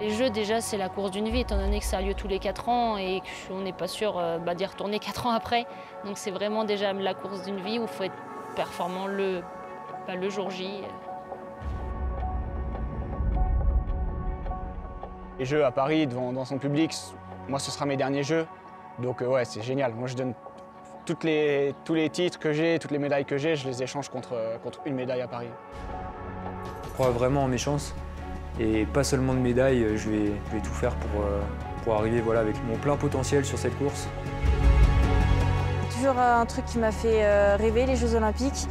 Les Jeux, déjà, c'est la course d'une vie, étant donné que ça a lieu tous les 4 ans et qu'on n'est pas sûr d'y retourner 4 ans après. Donc c'est vraiment déjà la course d'une vie où il faut être performant le jour J. Les Jeux à Paris, devant son public, moi, ce sera mes derniers Jeux. Donc ouais, c'est génial. Moi, je donne tous les titres que j'ai, toutes les médailles que j'ai, je les échange contre une médaille à Paris. Je crois vraiment en mes chances. Et pas seulement de médailles, je vais tout faire pour arriver voilà, avec mon plein potentiel sur cette course. Toujours un truc qui m'a fait rêver, les Jeux Olympiques.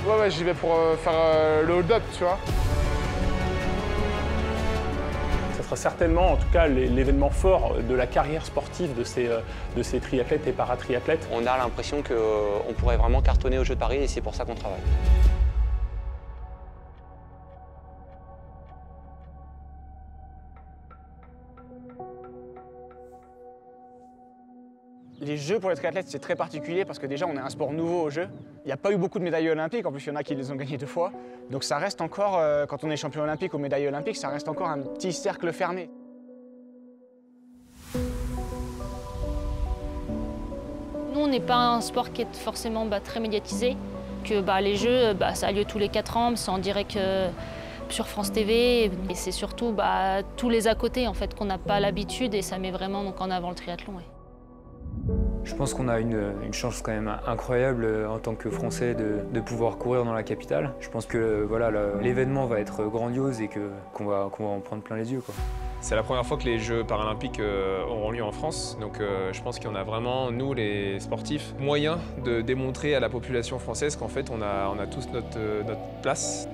Ouais, j'y vais pour faire le hold-up, tu vois. Ça sera certainement, en tout cas, l'événement fort de la carrière sportive de ces triathlètes et paratriathlètes. On a l'impression qu'on pourrait vraiment cartonner aux Jeux de Paris et c'est pour ça qu'on travaille. Les Jeux pour les triathlètes, c'est très particulier parce que déjà, on est un sport nouveau aux Jeux. Il n'y a pas eu beaucoup de médailles olympiques, en plus, il y en a qui les ont gagnées 2 fois. Donc ça reste encore, quand on est champion olympique ou médaille olympique, ça reste encore un petit cercle fermé. Nous, on n'est pas un sport qui est forcément très médiatisé. Que les Jeux, ça a lieu tous les 4 ans, c'est en direct sur France TV. Et c'est surtout tous les à côté en fait, qu'on n'a pas l'habitude et ça met vraiment donc, en avant le triathlon. Ouais. Je pense qu'on a une chance quand même incroyable en tant que Français de pouvoir courir dans la capitale. Je pense que voilà, l'événement va être grandiose et qu'on va en prendre plein les yeux, quoi. C'est la première fois que les Jeux paralympiques auront lieu en France, donc je pense qu'on a vraiment, nous les sportifs, moyen de démontrer à la population française qu'en fait on a tous notre place.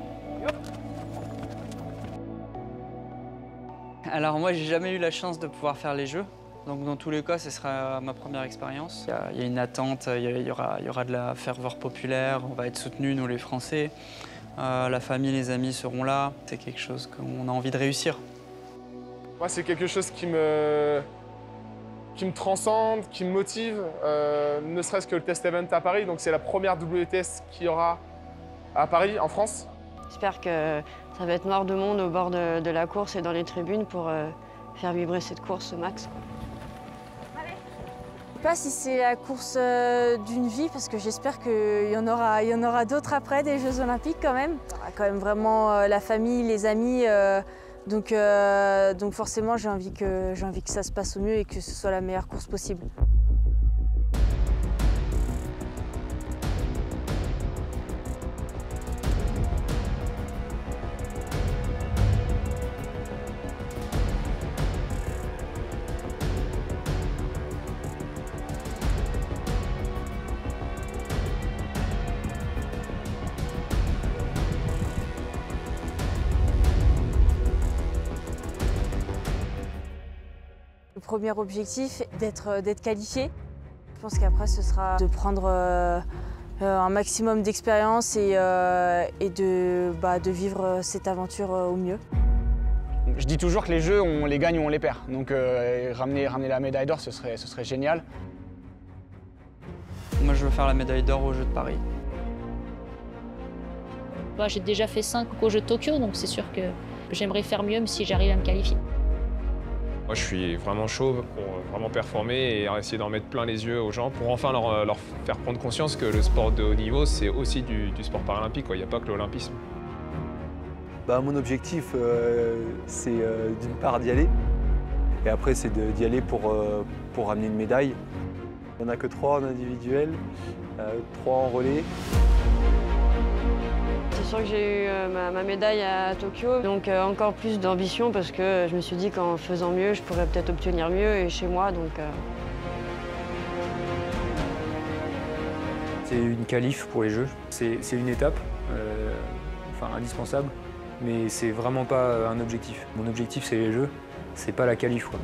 Alors moi j'ai jamais eu la chance de pouvoir faire les Jeux. Donc dans tous les cas, ce sera ma première expérience. Il y a une attente, il y aura de la ferveur populaire, on va être soutenus, nous les Français. La famille, les amis seront là. C'est quelque chose qu'on a envie de réussir. Moi, c'est quelque chose qui me transcende, qui me motive, ne serait-ce que le test event à Paris. Donc c'est la première WTS qu'il y aura à Paris, en France. J'espère que ça va être noir de monde au bord de la course et dans les tribunes pour faire vibrer cette course au max. Je ne sais pas si c'est la course d'une vie, parce que j'espère qu'il y en aura d'autres après, des Jeux Olympiques quand même. Il y aura quand même vraiment la famille, les amis, donc forcément j'ai envie que ça se passe au mieux et que ce soit la meilleure course possible. Le premier objectif est d'être qualifié. Je pense qu'après, ce sera de prendre un maximum d'expérience et de vivre cette aventure au mieux. Je dis toujours que les Jeux, on les gagne ou on les perd. Donc ramener la médaille d'or, ce serait génial. Moi, je veux faire la médaille d'or aux Jeux de Paris. J'ai déjà fait 5 aux Jeux de Tokyo, donc c'est sûr que j'aimerais faire mieux si j'arrive à me qualifier. Moi, je suis vraiment chaud pour vraiment performer et essayer d'en mettre plein les yeux aux gens pour enfin leur faire prendre conscience que le sport de haut niveau, c'est aussi du sport paralympique, quoi. Il n'y a pas que l'olympisme. Mon objectif, c'est d'une part d'y aller, et après c'est d'y aller pour ramener une médaille. Il n'y en a que 3 en individuel, 3 en relais. C'est sûr que j'ai eu ma médaille à Tokyo, donc encore plus d'ambition parce que je me suis dit qu'en faisant mieux, je pourrais peut-être obtenir mieux et chez moi. Donc, C'est une qualif pour les Jeux, c'est une étape, indispensable, mais c'est vraiment pas un objectif. Mon objectif c'est les Jeux, c'est pas la qualif, quoi.